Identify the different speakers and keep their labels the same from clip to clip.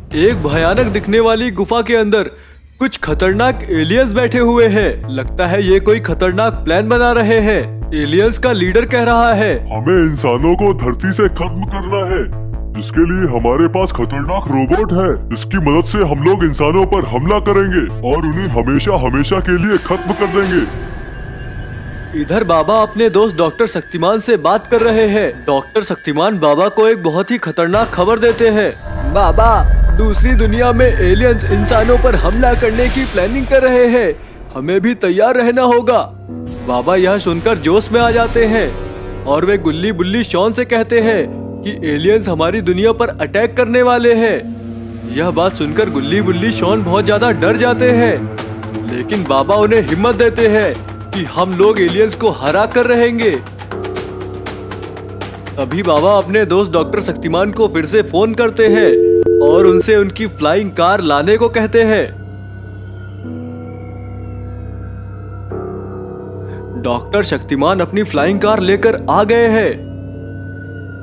Speaker 1: एक भयानक दिखने वाली गुफा के अंदर कुछ खतरनाक एलियंस बैठे हुए हैं। लगता है ये कोई खतरनाक प्लान बना रहे हैं। एलियंस का लीडर कह रहा है,
Speaker 2: हमें इंसानों को धरती से खत्म करना है, जिसके लिए हमारे पास खतरनाक रोबोट है। इसकी मदद से हम लोग इंसानों पर हमला करेंगे और उन्हें हमेशा हमेशा के लिए खत्म कर देंगे।
Speaker 1: इधर बाबा अपने दोस्त डॉक्टर शक्तिमान से बात कर रहे हैं। डॉक्टर शक्तिमान बाबा को एक बहुत ही खतरनाक खबर देते हैं। बाबा, दूसरी दुनिया में एलियंस इंसानों पर हमला करने की प्लानिंग कर रहे हैं, हमें भी तैयार रहना होगा। बाबा यह सुनकर जोश में आ जाते हैं और वे गुल्ली बुल्ली शॉन से कहते हैं कि एलियंस हमारी दुनिया पर अटैक करने वाले हैं। यह बात सुनकर गुल्ली बुल्ली शॉन बहुत ज्यादा डर जाते हैं, लेकिन बाबा उन्हें हिम्मत देते हैं कि हम लोग एलियंस को हरा कर रहेंगे। तभी बाबा अपने दोस्त डॉक्टर शक्तिमान को फिर से फोन करते हैं और उनसे उनकी फ्लाइंग कार लाने को कहते हैं। डॉक्टर शक्तिमान अपनी फ्लाइंग कार लेकर आ गए हैं।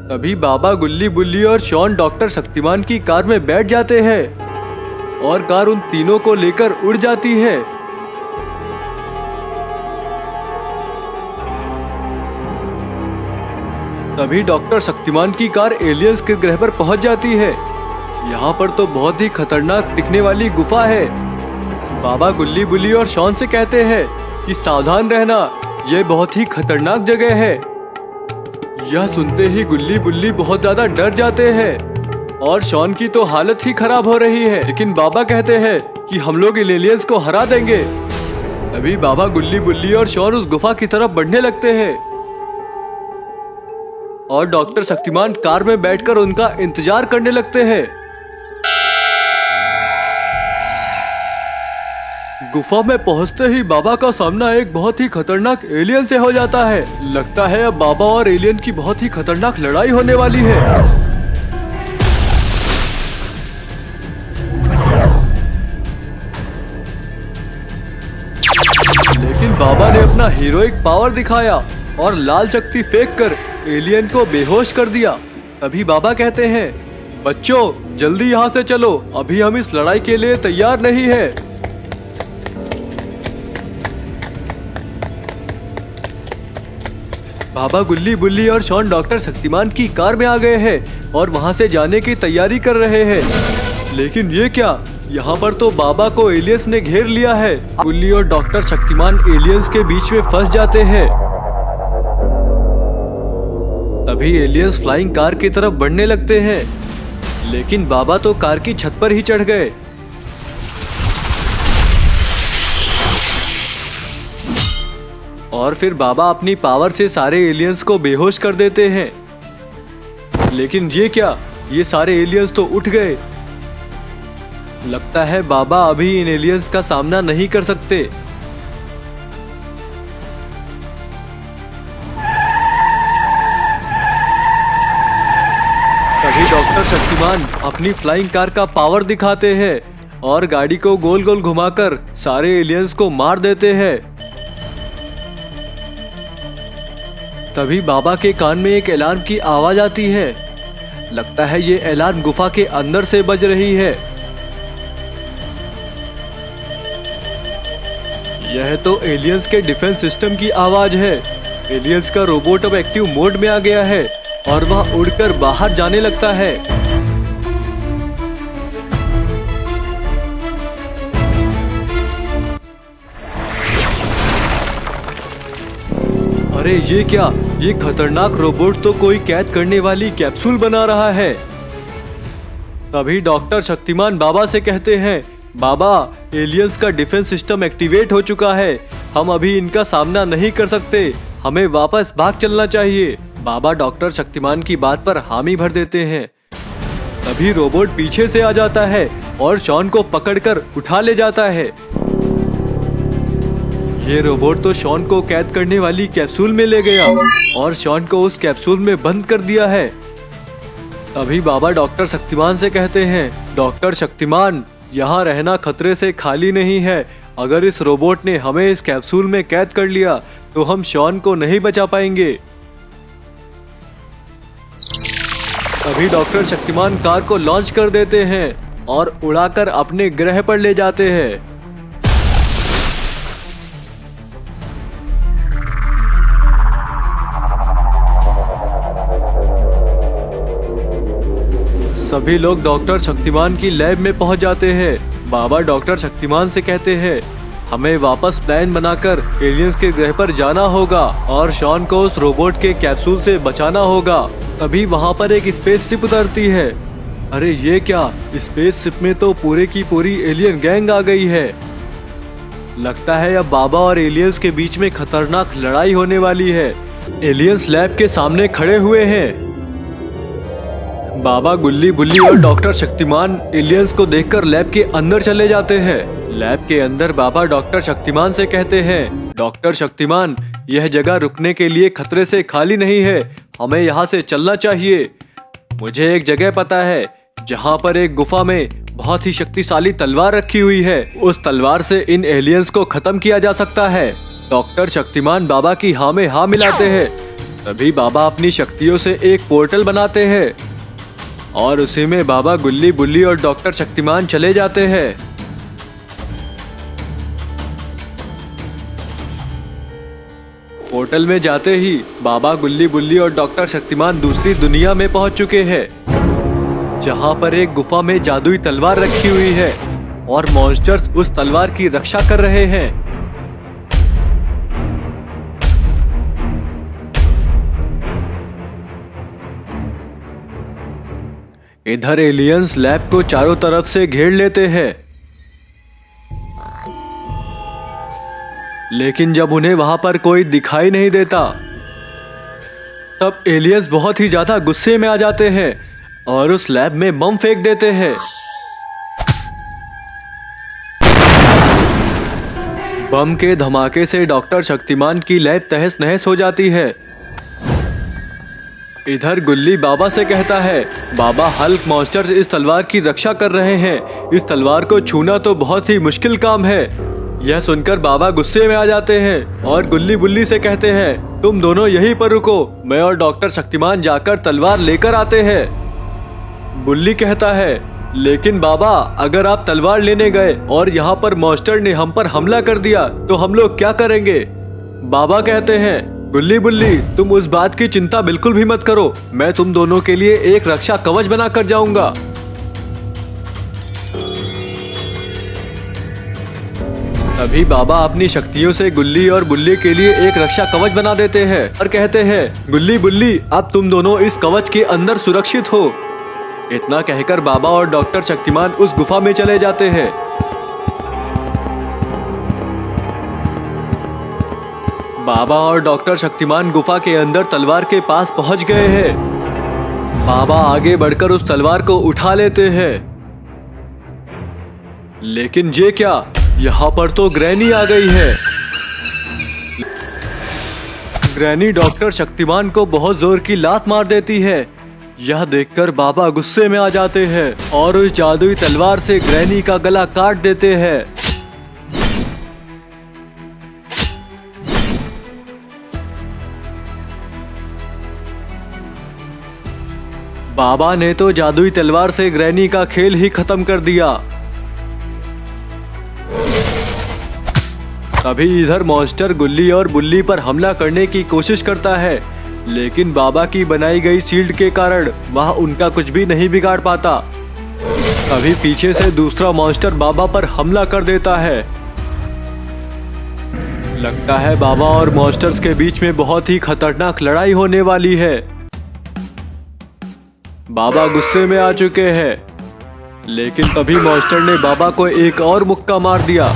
Speaker 1: तभी बाबा, गुल्ली बुल्ली और शॉन डॉक्टर शक्तिमान की कार में बैठ जाते हैं और कार उन तीनों को लेकर उड़ जाती है। तभी डॉक्टर शक्तिमान की कार एलियंस के ग्रह पर पहुंच जाती है। यहाँ पर तो बहुत ही खतरनाक दिखने वाली गुफा है। बाबा गुल्ली बुल्ली और शॉन से कहते हैं कि सावधान रहना, यह बहुत ही खतरनाक जगह है। यह सुनते ही गुल्ली बुल्ली बहुत ज्यादा डर जाते हैं और शॉन की तो हालत ही खराब हो रही है, लेकिन बाबा कहते हैं कि हम लोग इन एलियंस को हरा देंगे। तभी बाबा, गुल्ली बुल्ली और शॉन उस गुफा की तरफ बढ़ने लगते हैं और डॉक्टर शक्तिमान कार में बैठकर उनका इंतजार करने लगते हैं। गुफा में पहुंचते ही बाबा का सामना एक बहुत ही खतरनाक एलियन से हो जाता है। लगता है अब बाबा और एलियन की बहुत ही खतरनाक लड़ाई होने वाली है। लेकिन बाबा ने अपना हीरोइक पावर दिखाया और लाल शक्ति फेंककर एलियन को बेहोश कर दिया। तभी बाबा कहते हैं, बच्चों जल्दी यहाँ से चलो, अभी हम इस लड़ाई के लिए तैयार नहीं है। बाबा, गुल्ली बुल्ली और शॉन डॉक्टर शक्तिमान की कार में आ गए हैं और वहाँ से जाने की तैयारी कर रहे हैं। लेकिन ये क्या, यहाँ पर तो बाबा को एलियंस ने घेर लिया है। गुल्ली और डॉक्टर शक्तिमान एलियंस के बीच में फंस जाते हैं। तभी एलियंस फ्लाइंग कार की तरफ बढ़ने लगते हैं, लेकिन बाबा तो कार की छत पर ही चढ़ गए। और फिर बाबा अपनी पावर से सारे एलियंस को बेहोश कर देते हैं। लेकिन ये क्या, ये सारे एलियंस तो उठ गए। लगता है बाबा अभी इन एलियंस का सामना नहीं कर सकते। तभी डॉक्टर शक्तिमान अपनी फ्लाइंग कार का पावर दिखाते हैं और गाड़ी को गोल गोल घुमाकर सारे एलियंस को मार देते हैं। तभी बाबा के कान में एक अलार्म की आवाज आती है। लगता है ये अलार्म गुफा के अंदर से बज रही है। यह तो एलियंस के डिफेंस सिस्टम की आवाज है। एलियंस का रोबोट अब एक्टिव मोड में आ गया है और वह उड़कर बाहर जाने लगता है। अरे ये क्या, ये खतरनाक रोबोट तो कोई कैद करने वाली कैप्सूल बना रहा है। तभी डॉक्टर शक्तिमान बाबा से कहते हैं, बाबा एलियंस का डिफेंस सिस्टम एक्टिवेट हो चुका है, हम अभी इनका सामना नहीं कर सकते, हमें वापस भाग चलना चाहिए। बाबा डॉक्टर शक्तिमान की बात पर हामी भर देते हैं। तभी रोबोट पीछे से आ जाता है और शॉन को पकड़कर उठा ले जाता है। ये रोबोट तो शॉन को कैद करने वाली कैप्सूल में ले गया और शॉन को उस कैप्सूल में बंद कर दिया है। तभी बाबा डॉक्टर शक्तिमान से कहते हैं, डॉक्टर शक्तिमान यहाँ रहना खतरे से खाली नहीं है। अगर इस रोबोट ने हमें इस कैप्सूल में कैद कर लिया तो हम शॉन को नहीं बचा पाएंगे। तभी डॉक्टर शक्तिमान कार को लॉन्च कर देते हैं और उड़ाकर अपने ग्रह पर ले जाते हैं। सभी लोग डॉक्टर शक्तिमान की लैब में पहुंच जाते हैं। बाबा डॉक्टर शक्तिमान से कहते हैं, हमें वापस प्लान बनाकर एलियंस के ग्रह पर जाना होगा और शॉन को उस रोबोट के कैप्सूल से बचाना होगा। तभी वहां पर एक स्पेसशिप उतरती है। अरे ये क्या, स्पेसशिप में तो पूरे की पूरी एलियन गैंग आ गई है। लगता है अब बाबा और एलियंस के बीच में खतरनाक लड़ाई होने वाली है। एलियंस लैब के सामने खड़े हुए हैं। बाबा, गुल्ली बुल्ली और डॉक्टर शक्तिमान एलियंस को देखकर लैब के अंदर चले जाते हैं। लैब के अंदर बाबा डॉक्टर शक्तिमान से कहते हैं, डॉक्टर शक्तिमान, यह जगह रुकने के लिए खतरे से खाली नहीं है, हमें यहाँ से चलना चाहिए। मुझे एक जगह पता है जहाँ पर एक गुफा में बहुत ही शक्तिशाली तलवार रखी हुई है। उस तलवार से इन एलियंस को खत्म किया जा सकता है। डॉक्टर शक्तिमान बाबा की हाँ में हाँ मिलाते हैं। तभी बाबा अपनी शक्तियों से एक पोर्टल बनाते हैं और उसी में बाबा, गुल्ली बुल्ली और डॉक्टर शक्तिमान चले जाते हैं। पोर्टल में जाते ही बाबा, गुल्ली बुल्ली और डॉक्टर शक्तिमान दूसरी दुनिया में पहुंच चुके हैं, जहां पर एक गुफा में जादुई तलवार रखी हुई है और मॉन्स्टर्स उस तलवार की रक्षा कर रहे हैं। इधर एलियंस लैब को चारों तरफ से घेर लेते हैं, लेकिन जब उन्हें वहां पर कोई दिखाई नहीं देता, तब एलियंस बहुत ही ज्यादा गुस्से में आ जाते हैं और उस लैब में बम फेंक देते हैं। बम के धमाके से डॉक्टर शक्तिमान की लैब तहस नहस हो जाती है। इधर गुल्ली बाबा से कहता है, बाबा, हल्क मॉन्स्टर्स इस तलवार की रक्षा कर रहे हैं, इस तलवार को छूना तो बहुत ही मुश्किल काम है। यह सुनकर बाबा गुस्से में आ जाते हैं और गुल्ली बुल्ली से कहते हैं, तुम दोनों यहीं पर रुको, मैं और डॉक्टर शक्तिमान जाकर तलवार लेकर आते हैं। बुल्ली कहता है, लेकिन बाबा, अगर आप तलवार लेने गए और यहाँ पर मॉन्स्टर ने हम पर हमला कर दिया तो हम लोग क्या करेंगे? बाबा कहते हैं, गुल्ली बुल्ली, तुम उस बात की चिंता बिल्कुल भी मत करो, मैं तुम दोनों के लिए एक रक्षा कवच बना कर जाऊंगा। तभी बाबा अपनी शक्तियों से गुल्ली और बुल्ली के लिए एक रक्षा कवच बना देते हैं और कहते हैं, गुल्ली बुल्ली, अब तुम दोनों इस कवच के अंदर सुरक्षित हो। इतना कहकर बाबा और डॉक्टर शक्तिमान उस गुफा में चले जाते हैं। बाबा और डॉक्टर शक्तिमान गुफा के अंदर तलवार के पास पहुंच गए हैं। बाबा आगे बढ़कर उस तलवार को उठा लेते हैं, लेकिन ये क्या, यहाँ पर तो ग्रैनी आ गई है। ग्रैनी डॉक्टर शक्तिमान को बहुत जोर की लात मार देती है। यह देखकर बाबा गुस्से में आ जाते हैं और उस जादुई तलवार से ग्रैनी का गला काट देते हैं। बाबा ने तो जादुई तलवार से ग्रैनी का खेल ही खत्म कर दिया। तभी इधर मॉन्स्टर गुल्ली और बुल्ली पर हमला करने की कोशिश करता है, लेकिन बाबा की बनाई गई शील्ड के कारण वह उनका कुछ भी नहीं बिगाड़ पाता। तभी पीछे से दूसरा मॉन्स्टर बाबा पर हमला कर देता है। लगता है बाबा और मॉन्स्टर्स के बीच में बहुत ही खतरनाक लड़ाई होने वाली है। बाबा गुस्से में आ चुके हैं, लेकिन तभी मॉन्स्टर ने बाबा को एक और मुक्का मार दिया।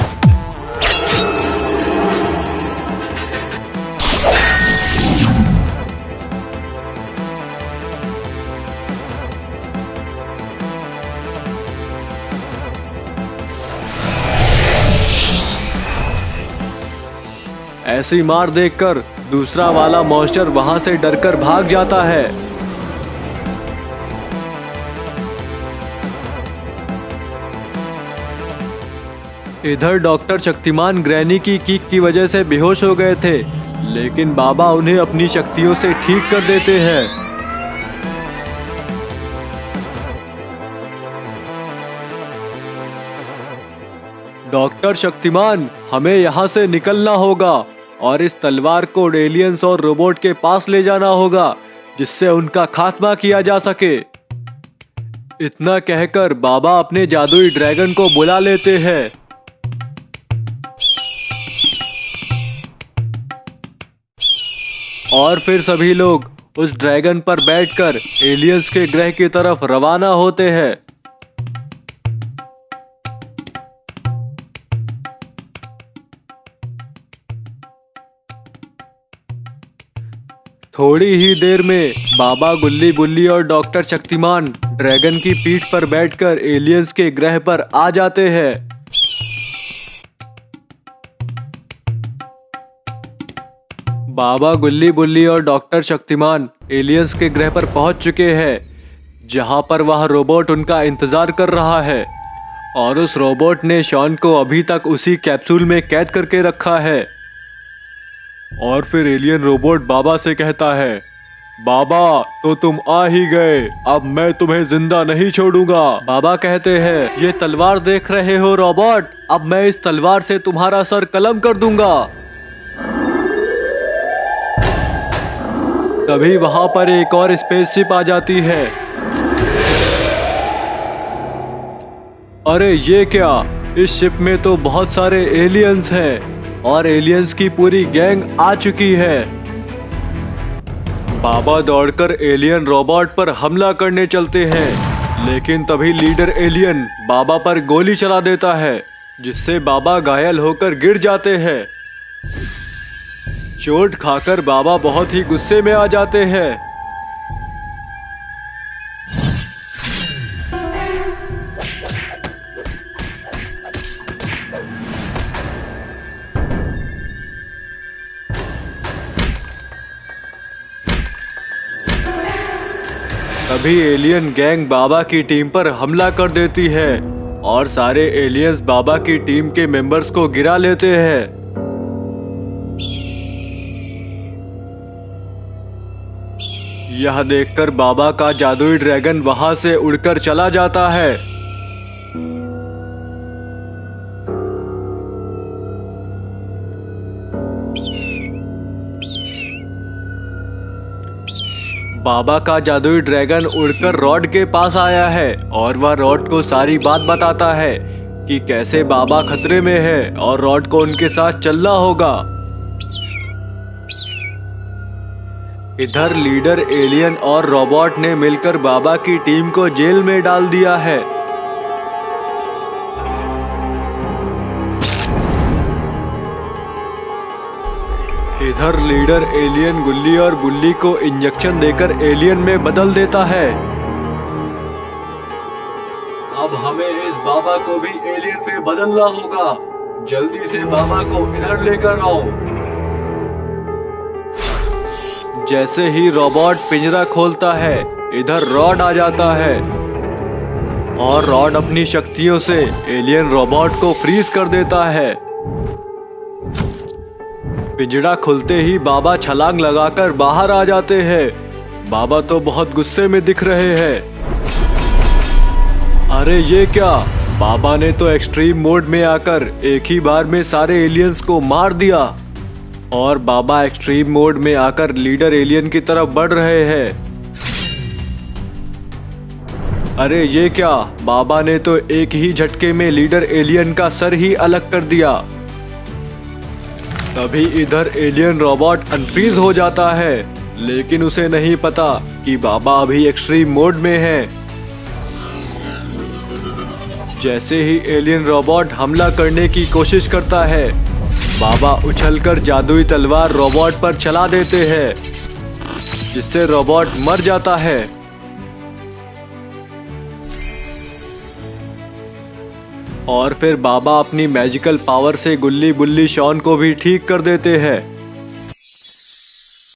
Speaker 1: ऐसी मार देखकर दूसरा वाला मॉन्स्टर वहां से डरकर भाग जाता है। इधर डॉक्टर शक्तिमान ग्रैनी की किक की वजह से बेहोश हो गए थे, लेकिन बाबा उन्हें अपनी शक्तियों से ठीक कर देते हैं। डॉक्टर शक्तिमान, हमें यहाँ से निकलना होगा और इस तलवार को एलियंस और रोबोट के पास ले जाना होगा जिससे उनका खात्मा किया जा सके। इतना कहकर बाबा अपने जादुई ड्रैगन को बुला लेते हैं। और फिर सभी लोग उस ड्रैगन पर बैठकर एलियंस के ग्रह की तरफ रवाना होते हैं। थोड़ी ही देर में बाबा गुल्ली बुल्ली और डॉक्टर शक्तिमान ड्रैगन की पीठ पर बैठकर एलियंस के ग्रह पर आ जाते हैं। बाबा गुल्ली बुल्ली और डॉक्टर शक्तिमान एलियंस के ग्रह पर पहुंच चुके हैं, जहां पर वह रोबोट उनका इंतजार कर रहा है। और उस रोबोट ने शॉन को अभी तक उसी कैप्सूल में कैद करके रखा है। और फिर एलियन रोबोट बाबा से कहता है, बाबा तो तुम आ ही गए, अब मैं तुम्हें जिंदा नहीं छोड़ूंगा। बाबा कहते हैं, ये तलवार देख रहे हो रोबोट, अब मैं इस तलवार से तुम्हारा सर कलम कर दूंगा। तभी वहां पर एक और स्पेसशिप आ जाती है। अरे ये क्या, इस शिप में तो बहुत सारे एलियंस हैं और एलियंस की पूरी गैंग आ चुकी है। बाबा दौड़कर एलियन रोबोट पर हमला करने चलते हैं, लेकिन तभी लीडर एलियन बाबा पर गोली चला देता है, जिससे बाबा घायल होकर गिर जाते हैं। चोट खाकर बाबा बहुत ही गुस्से में आ जाते हैं। तभी एलियन गैंग बाबा की टीम पर हमला कर देती है और सारे एलियंस बाबा की टीम के मेंबर्स को गिरा लेते हैं। यह देखकर बाबा का जादुई ड्रैगन वहां से उड़कर चला जाता है। बाबा का जादुई ड्रैगन उड़कर रॉड के पास आया है और वह रॉड को सारी बात बताता है कि कैसे बाबा खतरे में है और रॉड को उनके साथ चलना होगा। इधर लीडर एलियन और रोबोट ने मिलकर बाबा की टीम को जेल में डाल दिया है। इधर लीडर एलियन गुल्ली और बुल्ली को इंजेक्शन देकर एलियन में बदल देता है। अब हमें इस बाबा को भी एलियन में बदलना होगा। जल्दी से बाबा को इधर लेकर आओ। जैसे ही रोबोट पिंजरा खोलता है, इधर रॉड आ जाता है और रॉड अपनी शक्तियों से एलियन रोबोट को फ्रीज कर देता है। पिंजरा खुलते ही बाबा छलांग लगाकर बाहर आ जाते हैं। बाबा तो बहुत गुस्से में दिख रहे हैं। अरे ये क्या, बाबा ने तो एक्सट्रीम मोड में आकर एक ही बार में सारे एलियंस को मार दिया और बाबा एक्सट्रीम मोड में आकर लीडर एलियन की तरफ बढ़ रहे हैं। अरे ये क्या, बाबा ने तो एक ही झटके में लीडर एलियन का सर ही अलग कर दिया। तभी इधर एलियन रोबोट अनफ्रीज हो जाता है, लेकिन उसे नहीं पता कि बाबा अभी एक्सट्रीम मोड में है। जैसे ही एलियन रोबोट हमला करने की कोशिश करता है, बाबा उछलकर जादुई तलवार रोबोट पर चला देते हैं, जिससे रोबोट मर जाता है। और फिर बाबा अपनी मैजिकल पावर से गुल्ली बुल्ली शॉन को भी ठीक कर देते हैं।